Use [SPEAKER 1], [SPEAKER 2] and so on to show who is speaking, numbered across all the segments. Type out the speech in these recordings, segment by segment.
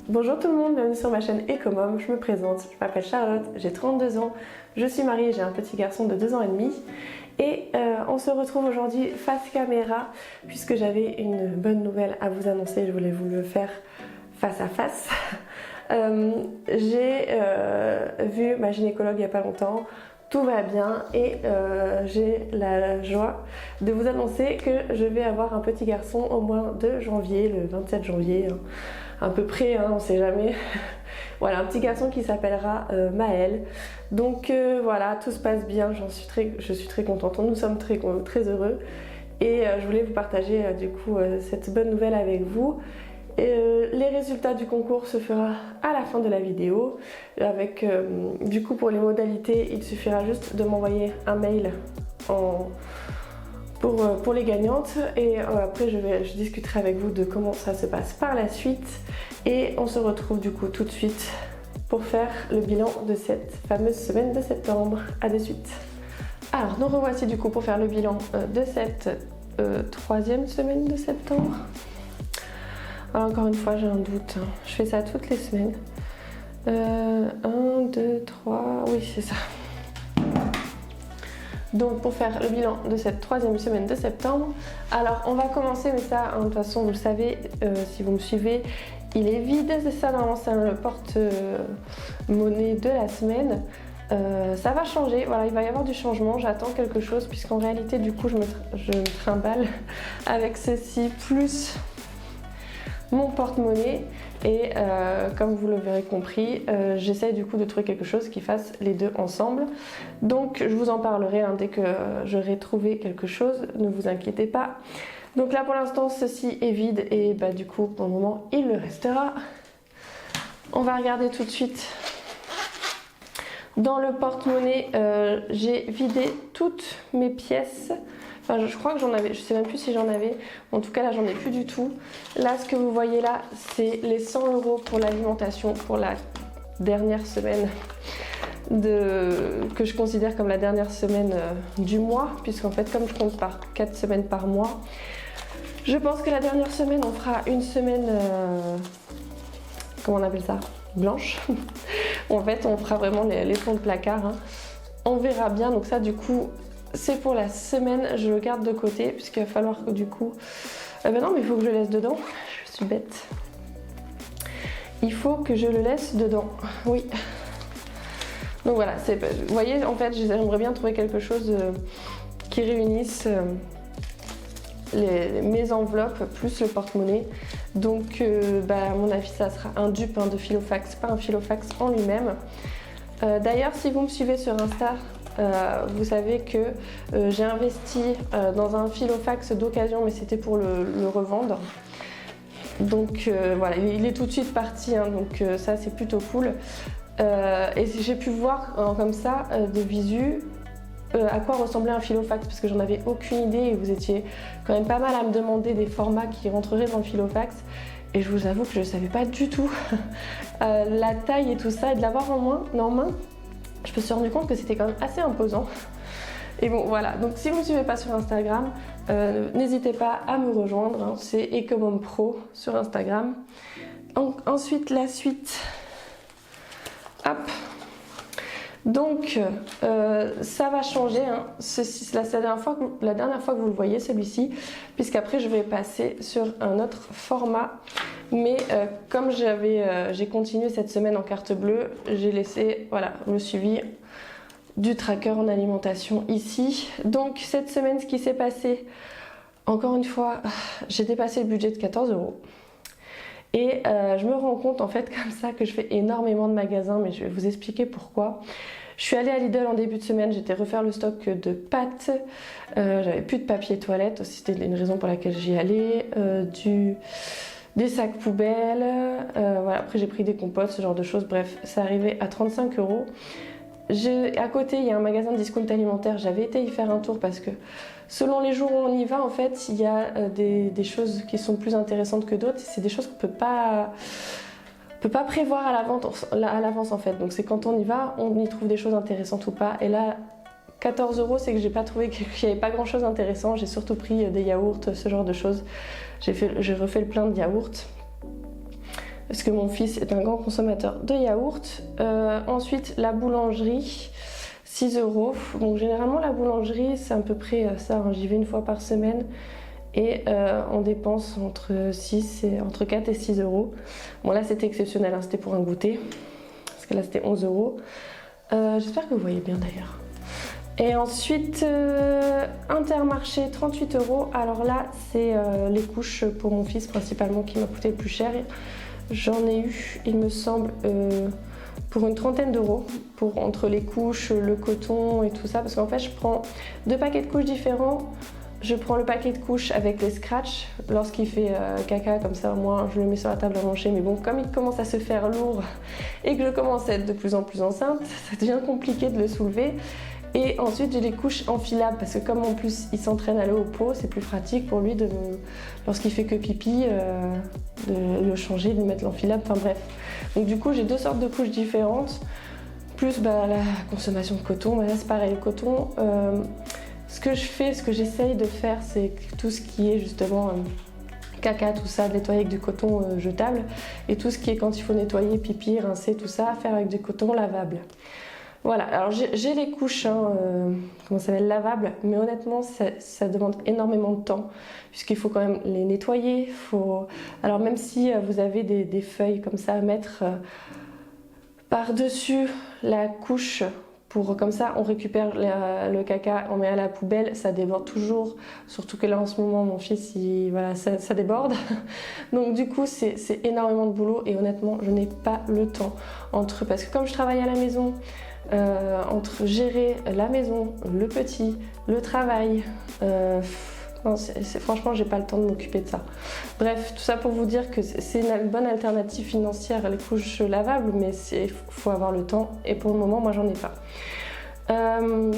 [SPEAKER 1] Bonjour tout le monde, bienvenue sur ma chaîne Ecomom, je me présente, je m'appelle Charlotte, j'ai 32 ans, je suis mariée, j'ai un petit garçon de 2 ans et demi et on se retrouve aujourd'hui face caméra puisque j'avais une bonne nouvelle à vous annoncer, je voulais vous le faire face à face. J'ai vu ma gynécologue il n'y a pas longtemps, tout va bien et j'ai la joie de vous annoncer que je vais avoir un petit garçon au mois de janvier, le 27 janvier, à peu près, on ne sait jamais. Voilà, un petit garçon qui s'appellera Maël. Donc voilà, tout se passe bien, je suis très contente, nous sommes très heureux et je voulais vous partager du coup cette bonne nouvelle avec vous. Les résultats du concours se fera à la fin de la vidéo avec du coup pour les modalités il suffira juste de m'envoyer un mail pour les gagnantes et après je discuterai avec vous de comment ça se passe par la suite et on se retrouve du coup tout de suite pour faire le bilan de cette fameuse semaine de septembre. À de suite. Alors nous revoici du coup pour faire le bilan de cette troisième semaine de septembre. Alors, encore une fois, j'ai un doute. Je fais ça toutes les semaines. 1, 2, 3... Oui, c'est ça. Donc, pour faire le bilan de cette troisième semaine de septembre, alors on va commencer, mais ça, de toute façon, vous le savez, si vous me suivez, il est vide. C'est ça, normalement, c'est le porte-monnaie de la semaine. Ça va changer, voilà, il va y avoir du changement, j'attends quelque chose, puisqu'en réalité, du coup, je me trimballe avec ceci, plus mon porte-monnaie et comme vous l'aurez compris, j'essaie du coup de trouver quelque chose qui fasse les deux ensemble. Donc je vous en parlerai dès que j'aurai trouvé quelque chose, ne vous inquiétez pas. Donc là pour l'instant ceci est vide et du coup pour le moment il le restera. On va regarder tout de suite. Dans le porte-monnaie, j'ai vidé toutes mes pièces. Enfin, je crois que j'en avais, je sais même plus si j'en avais. En tout cas, là, j'en ai plus du tout. Là, ce que vous voyez là, c'est les 100 € pour l'alimentation pour la dernière semaine que je considère comme la dernière semaine du mois, puisqu'en fait, comme je compte par 4 semaines par mois, je pense que la dernière semaine, on fera une semaine, comment on appelle ça, blanche. En fait, on fera vraiment les fonds de placard. On verra bien. Donc ça, du coup, c'est pour la semaine, je le garde de côté puisqu'il va falloir que du coup... non mais il faut que je le laisse dedans, je suis bête. Il faut que je le laisse dedans, oui. Donc voilà, vous voyez en fait j'aimerais bien trouver quelque chose qui réunisse mes enveloppes plus le porte-monnaie. Donc à mon avis ça sera un dupe de Filofax, pas un Filofax en lui-même. D'ailleurs si vous me suivez sur Insta, vous savez que j'ai investi dans un Filofax d'occasion, mais c'était pour le revendre. Donc voilà, il est tout de suite parti, donc ça c'est plutôt cool. Et j'ai pu voir comme ça de visu à quoi ressemblait un Filofax, parce que j'en avais aucune idée et vous étiez quand même pas mal à me demander des formats qui rentreraient dans le Filofax. Et je vous avoue que je ne savais pas du tout la taille et tout ça, et de l'avoir en main. Je me suis rendu compte que c'était quand même assez imposant. Et bon voilà, donc si vous ne me suivez pas sur Instagram, n'hésitez pas à me rejoindre, c'est Ecomom Pro sur Instagram. Ensuite la suite, hop. Donc ça va changer, c'est la dernière fois que vous le voyez celui-ci, puisqu'après je vais passer sur un autre format. Mais comme j'ai continué cette semaine en carte bleue, j'ai laissé le suivi du tracker en alimentation ici. Donc cette semaine, ce qui s'est passé, encore une fois, j'ai dépassé le budget de 14 €. Et je me rends compte en fait comme ça que je fais énormément de magasins, mais je vais vous expliquer pourquoi. Je suis allée à Lidl en début de semaine, j'étais refaire le stock de pâtes, j'avais plus de papier toilette, aussi c'était une raison pour laquelle j'y allais, des sacs poubelles, voilà. Après j'ai pris des compotes, ce genre de choses, bref, ça arrivait à 35 €. À côté il y a un magasin de discount alimentaire, j'avais été y faire un tour parce que selon les jours où on y va en fait, il y a des choses qui sont plus intéressantes que d'autres, c'est des choses qu'on peut pas prévoir à l'avance en fait, donc c'est quand on y va, on y trouve des choses intéressantes ou pas, et là 14 €, c'est que j'ai pas trouvé qu'il n'y avait pas grand chose d'intéressant. J'ai surtout pris des yaourts, ce genre de choses. J'ai refait le plein de yaourts. parce que mon fils est un grand consommateur de yaourt. Ensuite, la boulangerie, 6 €. Donc généralement, la boulangerie, c'est à peu près ça, hein. J'y vais une fois par semaine. Et on dépense entre 4 et 6 €. Bon là c'était exceptionnel, hein, c'était pour un goûter, parce que là c'était 11 €. J'espère que vous voyez bien d'ailleurs. Et ensuite, Intermarché, 38 €. Alors là, c'est les couches pour mon fils principalement qui m'a coûté le plus cher. J'en ai eu, il me semble, pour une trentaine d'euros, entre les couches, le coton et tout ça. Parce qu'en fait, je prends 2 paquets de couches différents. Je prends le paquet de couches avec les scratchs. Lorsqu'il fait caca comme ça, moi je le mets sur la table à manger. Mais bon, comme il commence à se faire lourd et que je commence à être de plus en plus enceinte, ça devient compliqué de le soulever. Et ensuite j'ai les couches enfilables parce que comme en plus il s'entraîne à aller au pot, c'est plus pratique pour lui lorsqu'il fait que pipi, de le changer, de lui mettre l'enfilable, enfin bref. Donc du coup j'ai 2 sortes de couches différentes, plus la consommation de coton. Là c'est pareil, le coton. Ce que j'essaye de faire, c'est tout ce qui est justement caca, tout ça, de nettoyer avec du coton jetable. Et tout ce qui est quand il faut nettoyer, pipi, rincer, tout ça, faire avec du coton lavable. Voilà, alors j'ai les couches, comment ça s'appelle, lavables, mais honnêtement, ça demande énormément de temps, puisqu'il faut quand même les nettoyer. Alors même si vous avez des feuilles comme ça à mettre par-dessus la couche, comme ça on récupère le caca, on met à la poubelle, ça déborde toujours, surtout que là en ce moment mon fils ça déborde. Donc du coup c'est énormément de boulot et honnêtement je n'ai pas le temps parce que comme je travaille à la maison, entre gérer la maison, le petit, le travail, franchement j'ai pas le temps de m'occuper de ça. Bref, tout ça pour vous dire que c'est une bonne alternative financière, les couches lavables, mais il faut avoir le temps et pour le moment moi j'en ai pas.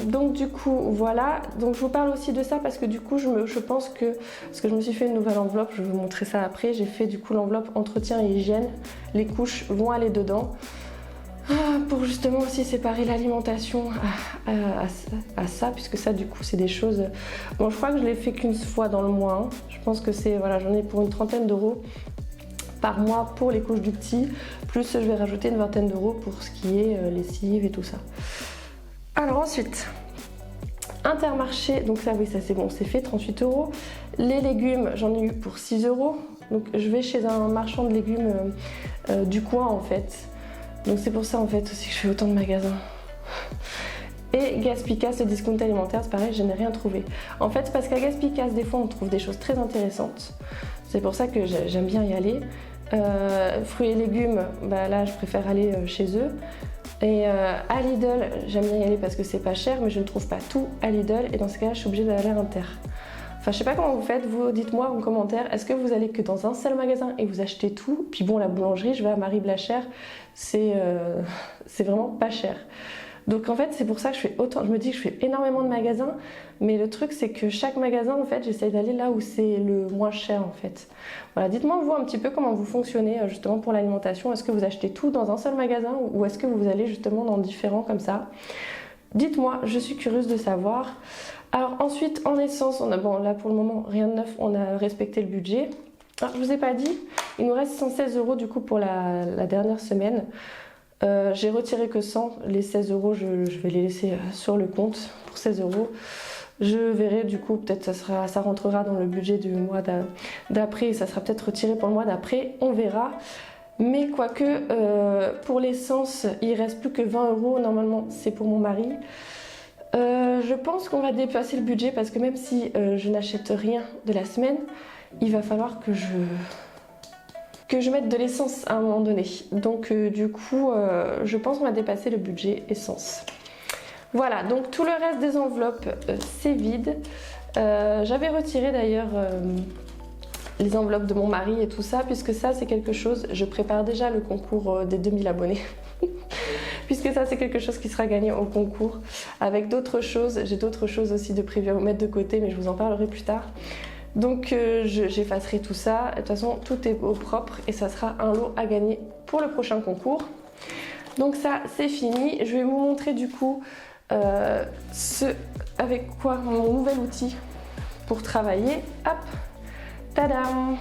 [SPEAKER 1] Donc du coup voilà, donc je vous parle aussi de ça parce que du coup je pense que, parce que je me suis fait une nouvelle enveloppe, je vais vous montrer ça après, j'ai fait du coup l'enveloppe entretien et hygiène, les couches vont aller dedans. Pour justement aussi séparer l'alimentation à ça, puisque ça du coup c'est des choses... Bon je crois que je l'ai fait qu'une fois dans le mois, hein. Je pense que c'est, voilà, j'en ai pour une trentaine d'euros par mois pour les couches du petit, plus je vais rajouter une vingtaine d'euros pour ce qui est lessive et tout ça. Alors ensuite, Intermarché, donc ça oui ça c'est bon, c'est fait, 38 €. Les légumes j'en ai eu pour 6 €, donc je vais chez un marchand de légumes du coin en fait. Donc c'est pour ça en fait aussi que je fais autant de magasins. Et Gaspicas, le discount alimentaire, c'est pareil, je n'ai rien trouvé. En fait, parce qu'à Gaspicas, des fois, on trouve des choses très intéressantes. C'est pour ça que j'aime bien y aller. Fruits et légumes, là, je préfère aller chez eux. Et à Lidl, j'aime bien y aller parce que c'est pas cher, mais je ne trouve pas tout à Lidl. Et dans ce cas-là, je suis obligée d'aller à Inter. Enfin, je sais pas comment vous faites, vous dites-moi en commentaire, est-ce que vous allez que dans un seul magasin et vous achetez tout? Puis bon, la boulangerie, je vais à Marie Blachère, c'est vraiment pas cher. Donc en fait, c'est pour ça que je fais autant, je me dis que je fais énormément de magasins, mais le truc c'est que chaque magasin, en fait, j'essaye d'aller là où c'est le moins cher en fait. Voilà, dites-moi vous un petit peu comment vous fonctionnez justement pour l'alimentation. Est-ce que vous achetez tout dans un seul magasin ou est-ce que vous allez justement dans différents comme ça? Dites-moi, je suis curieuse de savoir. Alors ensuite, en essence, bon là pour le moment, rien de neuf, on a respecté le budget. Alors, je vous ai pas dit, il nous reste 116 € du coup pour la dernière semaine. J'ai retiré que 100, les 16 €, je vais les laisser sur le compte pour 16 €. Je verrai du coup, peut-être ça rentrera dans le budget du mois d'après, ça sera peut-être retiré pour le mois d'après, on verra. Mais quoique, pour l'essence, il reste plus que 20 €, normalement c'est pour mon mari. Je pense qu'on va dépasser le budget parce que même si je n'achète rien de la semaine, il va falloir que je mette de l'essence à un moment donné. Donc du coup, je pense qu'on va dépasser le budget essence. Voilà, donc tout le reste des enveloppes, c'est vide. J'avais retiré d'ailleurs les enveloppes de mon mari et tout ça, puisque ça c'est quelque chose, je prépare déjà le concours des 2000 abonnés. Puisque ça c'est quelque chose qui sera gagné au concours. Avec d'autres choses, j'ai d'autres choses aussi de prévues à mettre de côté, mais je vous en parlerai plus tard. Donc j'effacerai tout ça. De toute façon, tout est au propre et ça sera un lot à gagner pour le prochain concours. Donc ça, c'est fini. Je vais vous montrer du coup avec quoi mon nouvel outil pour travailler. Hop, tadam!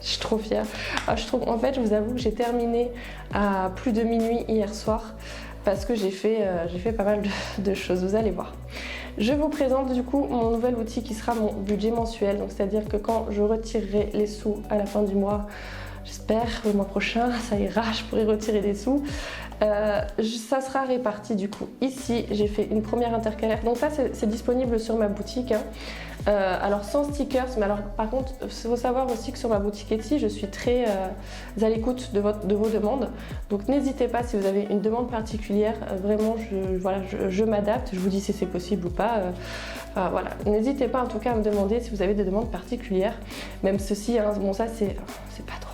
[SPEAKER 1] Je suis trop fière. En fait, je vous avoue que j'ai terminé à plus de minuit hier soir parce que j'ai fait pas mal de choses, vous allez voir. Je vous présente du coup mon nouvel outil qui sera mon budget mensuel. Donc c'est-à-dire que quand je retirerai les sous à la fin du mois, j'espère le mois prochain, ça ira, je pourrai retirer des sous. Ça sera réparti du coup. Ici, j'ai fait une première intercalaire. Donc ça, c'est disponible sur ma boutique. Alors sans stickers, mais alors par contre, il faut savoir aussi que sur ma boutique Etsy, je suis très à l'écoute de vos demandes. Donc n'hésitez pas si vous avez une demande particulière. Vraiment, je m'adapte. Je vous dis si c'est possible ou pas. Voilà, n'hésitez pas en tout cas à me demander si vous avez des demandes particulières. Même ceci, hein, bon ça c'est pas trop.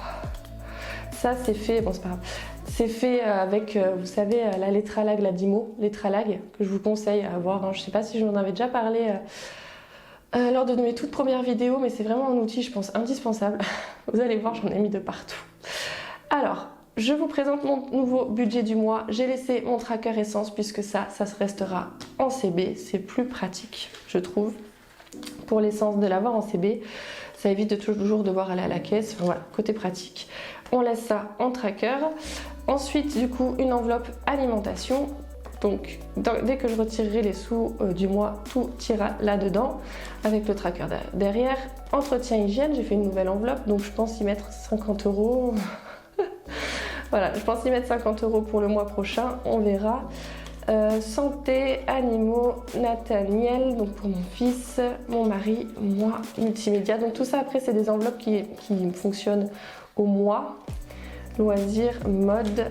[SPEAKER 1] Ça c'est fait, bon c'est pas grave. C'est fait avec, vous savez, la Lettralag, la Dymo, Lettralag, que je vous conseille à avoir. Hein. Je ne sais pas si je vous en avais déjà parlé lors de mes toutes premières vidéos, mais c'est vraiment un outil, je pense, indispensable. Vous allez voir, j'en ai mis de partout. Alors, je vous présente mon nouveau budget du mois. J'ai laissé mon tracker essence, puisque ça se restera en CB. C'est plus pratique, je trouve, pour l'essence de l'avoir en CB. Ça évite de toujours devoir aller à la caisse. Enfin, voilà, côté pratique. On laisse ça en tracker. Ensuite, du coup, une enveloppe alimentation. Donc, dès que je retirerai les sous du mois, tout ira là-dedans avec le tracker derrière. Entretien hygiène, j'ai fait une nouvelle enveloppe, donc je pense y mettre 50 €. Voilà, je pense y mettre 50 € pour le mois prochain, on verra. Santé, animaux, Nathaniel, donc pour mon fils, mon mari, moi, multimédia. Donc tout ça après, c'est des enveloppes qui fonctionnent au mois. Loisirs, mode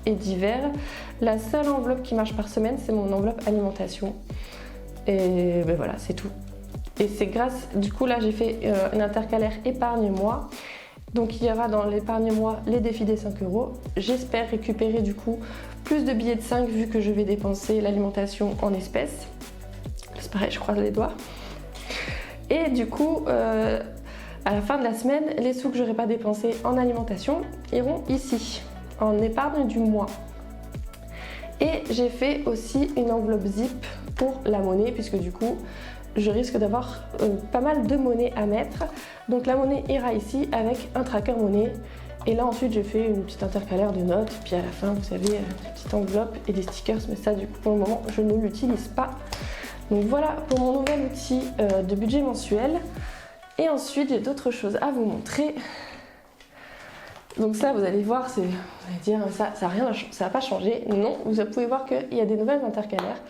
[SPEAKER 1] et divers. La seule enveloppe qui marche par semaine, c'est mon enveloppe alimentation. Et ben voilà, c'est tout. Et c'est grâce, du coup là j'ai fait une intercalaire épargne-moi. Donc il y aura dans l'épargne-moi les défis des 5 €. J'espère récupérer du coup plus de billets de 5 vu que je vais dépenser l'alimentation en espèces. C'est pareil, je croise les doigts. Et du coup, à la fin de la semaine, les sous que j'aurai pas dépensés en alimentation iront ici, en épargne du mois. Et j'ai fait aussi une enveloppe zip pour la monnaie, puisque du coup, je risque d'avoir pas mal de monnaie à mettre. Donc la monnaie ira ici avec un tracker monnaie. Et là ensuite, j'ai fait une petite intercalaire de notes. Puis à la fin, vous savez, une petite enveloppe et des stickers. Mais ça, du coup, pour le moment, je ne l'utilise pas. Donc voilà pour mon nouvel outil de budget mensuel. Et ensuite, j'ai d'autres choses à vous montrer. Donc ça, vous allez voir, vous allez dire, ça n'a pas changé. Non, vous pouvez voir qu'il y a des nouvelles intercalaires.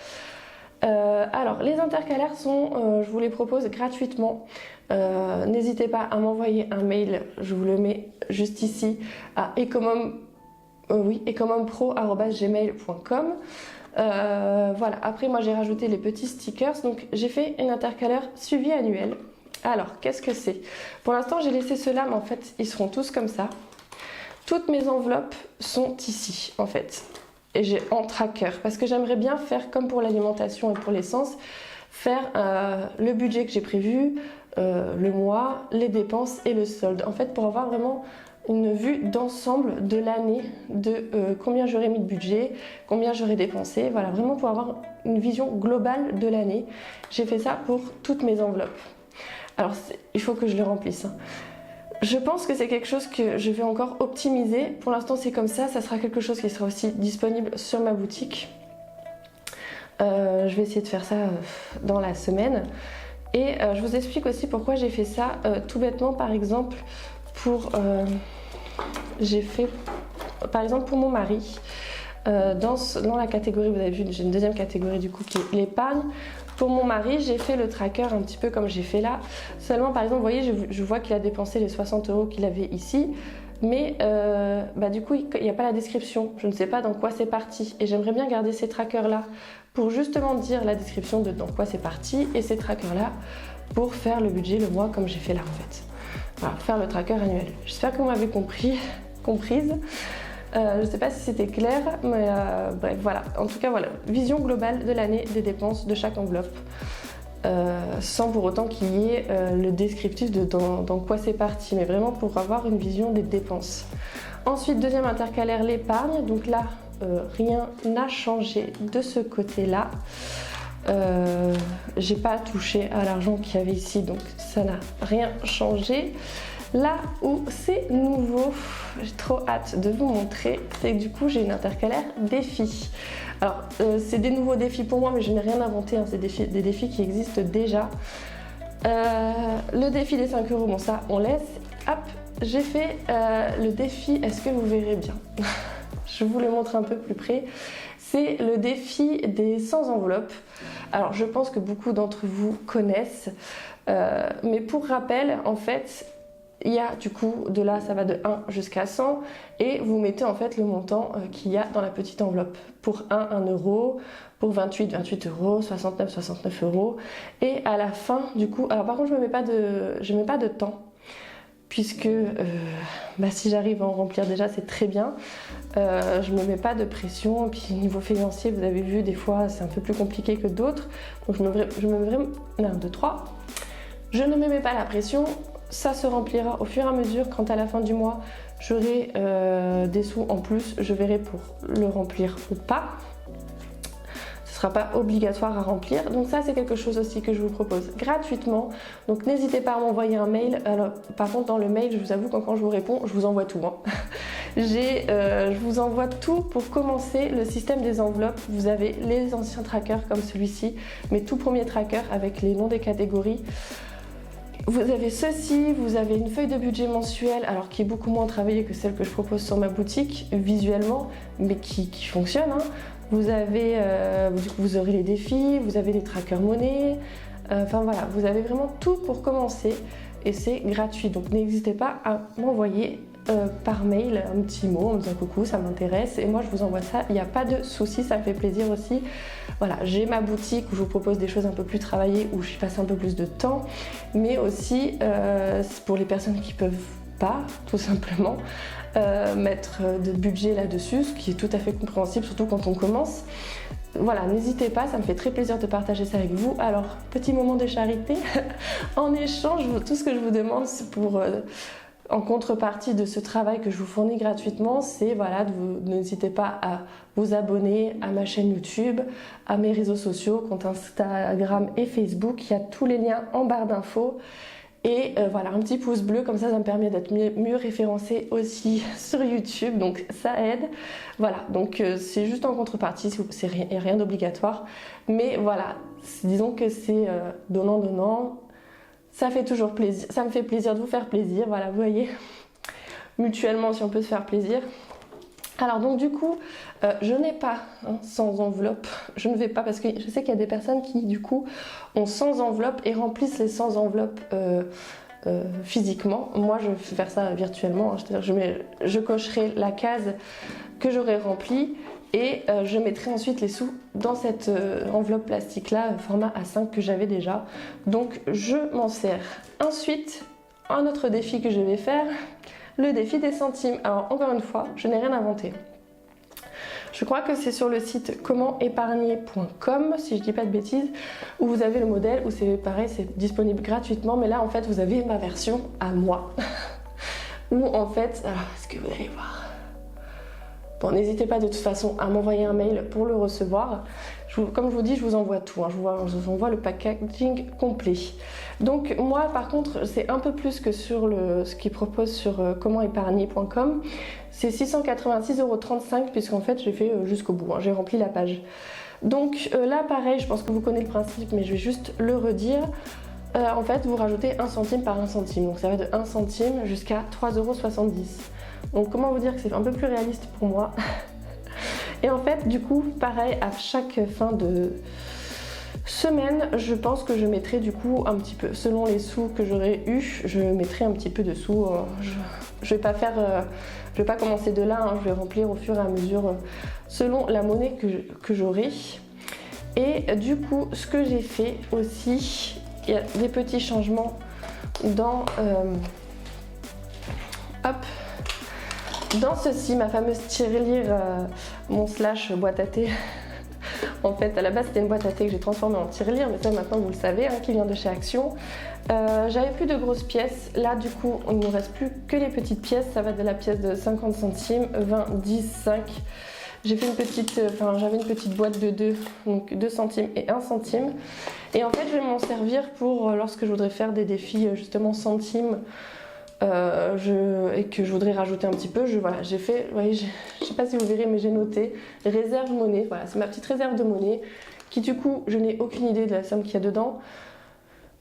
[SPEAKER 1] Alors, les intercalaires sont, je vous les propose gratuitement. N'hésitez pas à m'envoyer un mail, je vous le mets juste ici, à ecomompro@gmail.com. Voilà, après moi j'ai rajouté les petits stickers, donc j'ai fait une intercalaire suivi annuel. Alors, qu'est-ce que c'est? Pour l'instant, j'ai laissé ceux-là, mais en fait, ils seront tous comme ça. Toutes mes enveloppes sont ici, en fait. Et j'ai en tracker, parce que j'aimerais bien faire comme pour l'alimentation et pour l'essence, faire le budget que j'ai prévu, le mois, les dépenses et le solde. En fait, pour avoir vraiment une vue d'ensemble de l'année, de combien j'aurais mis de budget, combien j'aurais dépensé. Voilà, vraiment pour avoir une vision globale de l'année. J'ai fait ça pour toutes mes enveloppes. Alors, il faut que je les remplisse. Hein. Je pense que c'est quelque chose que je vais encore optimiser. Pour l'instant, c'est comme ça. Ça sera quelque chose qui sera aussi disponible sur ma boutique. Je vais essayer de faire ça dans la semaine. Et je vous explique aussi pourquoi j'ai fait ça. Tout bêtement, par exemple, j'ai fait, par exemple, pour mon mari. Dans la catégorie, vous avez vu, j'ai une deuxième catégorie du coup qui est l'épargne. Pour mon mari, j'ai fait le tracker un petit peu comme j'ai fait là. Seulement, par exemple, vous voyez, je vois qu'il a dépensé les 60 € qu'il avait ici. Mais du coup, il n'y a pas la description. Je ne sais pas dans quoi c'est parti. Et j'aimerais bien garder ces trackers-là pour justement dire la description de dans quoi c'est parti. Et ces trackers-là pour faire le budget le mois comme j'ai fait là en fait. Voilà, faire le tracker annuel. J'espère que vous m'avez comprise. Je ne sais pas si c'était clair, mais bref, voilà. En tout cas, voilà, vision globale de l'année des dépenses de chaque enveloppe, sans pour autant qu'il y ait le descriptif de dans quoi c'est parti, mais vraiment pour avoir une vision des dépenses. Ensuite, deuxième intercalaire, l'épargne. Donc là, rien n'a changé de ce côté-là. J'ai pas touché à l'argent qu'il y avait ici, donc ça n'a rien changé. Là où c'est nouveau, j'ai trop hâte de vous montrer, c'est que du coup j'ai une intercalaire défi. Alors c'est des nouveaux défis pour moi, mais je n'ai rien inventé, hein, c'est des défis qui existent déjà. Le défi des 5 euros, bon ça on laisse. Hop, j'ai fait le défi, est-ce que vous verrez bien? Je vous le montre un peu plus près. C'est le défi des 100 enveloppes. Alors je pense que beaucoup d'entre vous connaissent, mais pour rappel, en fait, il y a du coup, de là ça va de 1 jusqu'à 100 et vous mettez en fait le montant qu'il y a dans la petite enveloppe. Pour 1 euro, pour 28 euros, 69 euros. Et à la fin du coup, alors par contre je mets pas de temps. Puisque si j'arrive à en remplir déjà c'est très bien, je me mets pas de pression, et puis niveau financier vous avez vu des fois c'est un peu plus compliqué que d'autres, donc je me mets vraiment 1, 2, 3, je ne me mets pas la pression, ça se remplira au fur et à mesure, quand à la fin du mois j'aurai des sous en plus, je verrai pour le remplir ou pas. Ce ne sera pas obligatoire à remplir, donc ça c'est quelque chose aussi que je vous propose gratuitement, donc n'hésitez pas à m'envoyer un mail. Alors, par contre dans le mail je vous avoue quand je vous réponds je vous envoie tout, hein. Je vous envoie tout pour commencer le système des enveloppes. Vous avez les anciens trackers comme celui-ci, mes tout premiers trackers avec les noms des catégories. Vous avez ceci, vous avez une feuille de budget mensuel, alors qui est beaucoup moins travaillée que celle que je propose sur ma boutique visuellement, mais qui fonctionne, hein. Vous avez, du coup, vous aurez les défis, vous avez les trackers monnaie, enfin voilà, vous avez vraiment tout pour commencer et c'est gratuit. Donc n'hésitez pas à m'envoyer par mail un petit mot en me disant coucou, ça m'intéresse et moi je vous envoie ça, il n'y a pas de souci, ça me fait plaisir aussi. Voilà, j'ai ma boutique où je vous propose des choses un peu plus travaillées, où je passe un peu plus de temps, mais aussi pour les personnes qui peuvent pas, tout simplement, mettre de budget là-dessus, ce qui est tout à fait compréhensible, surtout quand on commence. Voilà, n'hésitez pas, ça me fait très plaisir de partager ça avec vous. Alors, petit moment de charité, en échange, tout ce que je vous demande, c'est pour, en contrepartie de ce travail que je vous fournis gratuitement, c'est voilà, n'hésitez pas à vous abonner à ma chaîne YouTube, à mes réseaux sociaux, compte Instagram et Facebook, il y a tous les liens en barre d'infos. Et voilà, un petit pouce bleu, comme ça me permet d'être mieux référencé aussi sur YouTube, donc ça aide. Voilà, donc c'est juste en contrepartie, c'est rien d'obligatoire. Mais voilà, disons que c'est donnant-donnant, ça fait toujours plaisir, ça me fait plaisir de vous faire plaisir, voilà, vous voyez, mutuellement si on peut se faire plaisir. Alors donc du coup, je n'ai pas 100 enveloppes, je ne vais pas parce que je sais qu'il y a des personnes qui du coup ont 100 enveloppes et remplissent les 100 enveloppes physiquement. Moi je vais faire ça virtuellement, hein, c'est-à-dire je cocherai la case que j'aurai remplie et je mettrai ensuite les sous dans cette enveloppe plastique là, format A5 que j'avais déjà. Donc je m'en sers. Ensuite, un autre défi que je vais faire, le défi des centimes. Alors encore une fois, je n'ai rien inventé. Je crois que c'est sur le site comentépargner.com, si je dis pas de bêtises, où vous avez le modèle, où c'est pareil, c'est disponible gratuitement, mais là en fait vous avez ma version à moi. Où en fait, alors est-ce que vous allez voir? Bon, n'hésitez pas de toute façon à m'envoyer un mail pour le recevoir. Comme je vous dis, je vous envoie tout, hein. Je vous envoie le packaging complet. Donc moi par contre, c'est un peu plus que sur ce qu'ils proposent sur comentépargner.com. C'est 686,35 € puisqu'en fait j'ai fait jusqu'au bout, hein. J'ai rempli la page. Donc là pareil, je pense que vous connaissez le principe, mais je vais juste le redire. En fait, vous rajoutez 1 centime par 1 centime. Donc ça va de 1 centime jusqu'à 3,70 €. Donc comment vous dire que c'est un peu plus réaliste pour moi. Et en fait, du coup, pareil, à chaque fin de semaine, je pense que je mettrai du coup un petit peu, selon les sous que j'aurai eu, je mettrai un petit peu de sous. Je vais pas commencer de là, hein, je vais remplir au fur et à mesure selon la monnaie que j'aurai. Et du coup, ce que j'ai fait aussi, il y a des petits changements dans dans ceci, ma fameuse tirelire, mon slash boîte à thé. En fait, à la base, c'était une boîte à thé que j'ai transformée en tirelire, mais ça maintenant vous le savez, hein, qui vient de chez Action. J'avais plus de grosses pièces. Là, du coup, il ne nous reste plus que les petites pièces. Ça va de la pièce de 50 centimes, 20, 10, 5. J'ai fait une petite, j'avais une petite boîte de 2, donc 2 centimes et 1 centime. Et en fait, je vais m'en servir pour lorsque je voudrais faire des défis justement centimes. et que je voudrais rajouter un petit peu, voilà, j'ai fait, vous voyez, je sais pas si vous verrez, mais j'ai noté réserve monnaie. Voilà, c'est ma petite réserve de monnaie qui du coup, je n'ai aucune idée de la somme qu'il y a dedans.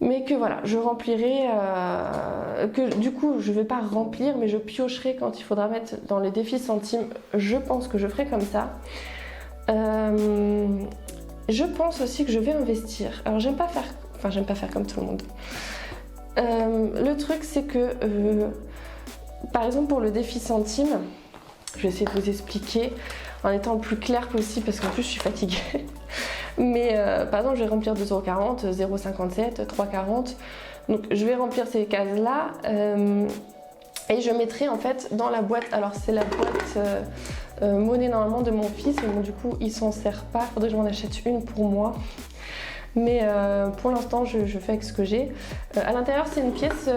[SPEAKER 1] Mais que voilà, je remplirai, que du coup je vais pas remplir, mais je piocherai quand il faudra mettre dans les défis centimes. Je pense que je ferai comme ça. Je pense aussi que je vais investir. Alors j'aime pas faire comme tout le monde. Le truc c'est que, par exemple pour le défi centime, je vais essayer de vous expliquer en étant le plus clair possible parce qu'en plus je suis fatiguée. Mais par exemple, je vais remplir 2,40 €, 0,57 €, 3,40 €. Donc je vais remplir ces cases-là et je mettrai en fait dans la boîte. Alors c'est la boîte monnaie normalement de mon fils, mais bon, du coup il s'en sert pas. Faudrait que je m'en achète une pour moi. Mais pour l'instant, je fais avec ce que j'ai. À l'intérieur, c'est une pièce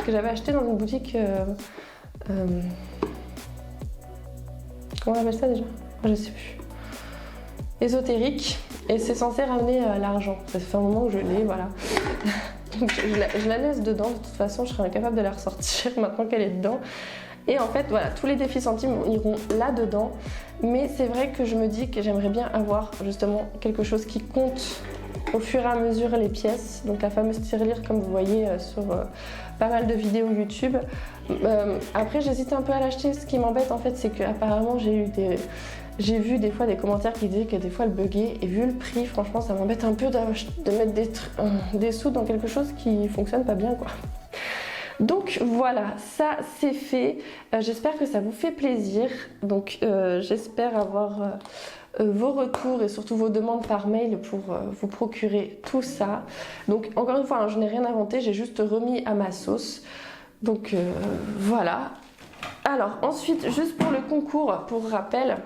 [SPEAKER 1] que j'avais achetée dans une boutique. Comment on appelle ça déjà? Je sais plus. Ésotérique, et c'est censé ramener l'argent. Ça fait un moment que je l'ai, voilà. Donc je la laisse dedans, de toute façon je serai incapable de la ressortir maintenant qu'elle est dedans. Et en fait voilà, tous les défis centimes iront là-dedans, mais c'est vrai que je me dis que j'aimerais bien avoir justement quelque chose qui compte au fur et à mesure les pièces, donc la fameuse tirelire comme vous voyez sur pas mal de vidéos YouTube. Après j'hésite un peu à l'acheter, ce qui m'embête en fait c'est qu'apparemment j'ai vu des fois des commentaires qui disaient que des fois elle buguait, et vu le prix, franchement ça m'embête un peu de mettre des sous dans quelque chose qui fonctionne pas bien quoi. Donc voilà, ça c'est fait. J'espère que ça vous fait plaisir. Donc j'espère avoir vos retours et surtout vos demandes par mail pour vous procurer tout ça. Donc encore une fois, hein, je n'ai rien inventé, j'ai juste remis à ma sauce. Donc voilà. Alors ensuite, juste pour le concours, pour rappel,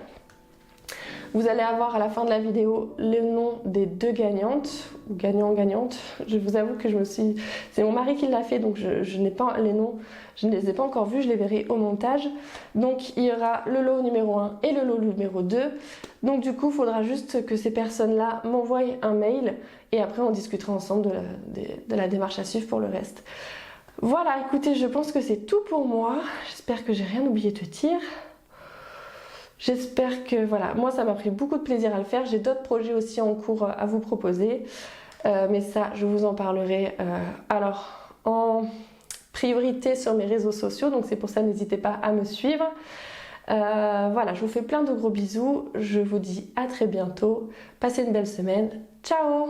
[SPEAKER 1] vous allez avoir à la fin de la vidéo le nom des deux gagnantes, ou gagnants-gagnantes. Je vous avoue que c'est mon mari qui l'a fait, donc je n'ai pas les noms, je ne les ai pas encore vus, je les verrai au montage. Donc il y aura le lot numéro 1 et le lot numéro 2. Donc du coup, il faudra juste que ces personnes-là m'envoient un mail et après on discutera ensemble de la démarche à suivre pour le reste. Voilà, écoutez, je pense que c'est tout pour moi. J'espère que j'ai rien oublié de dire. J'espère que voilà, moi ça m'a pris beaucoup de plaisir à le faire. J'ai d'autres projets aussi en cours à vous proposer, mais ça je vous en parlerai alors en priorité sur mes réseaux sociaux, donc c'est pour ça n'hésitez pas à me suivre. Voilà, je vous fais plein de gros bisous, je vous dis à très bientôt, passez une belle semaine, ciao!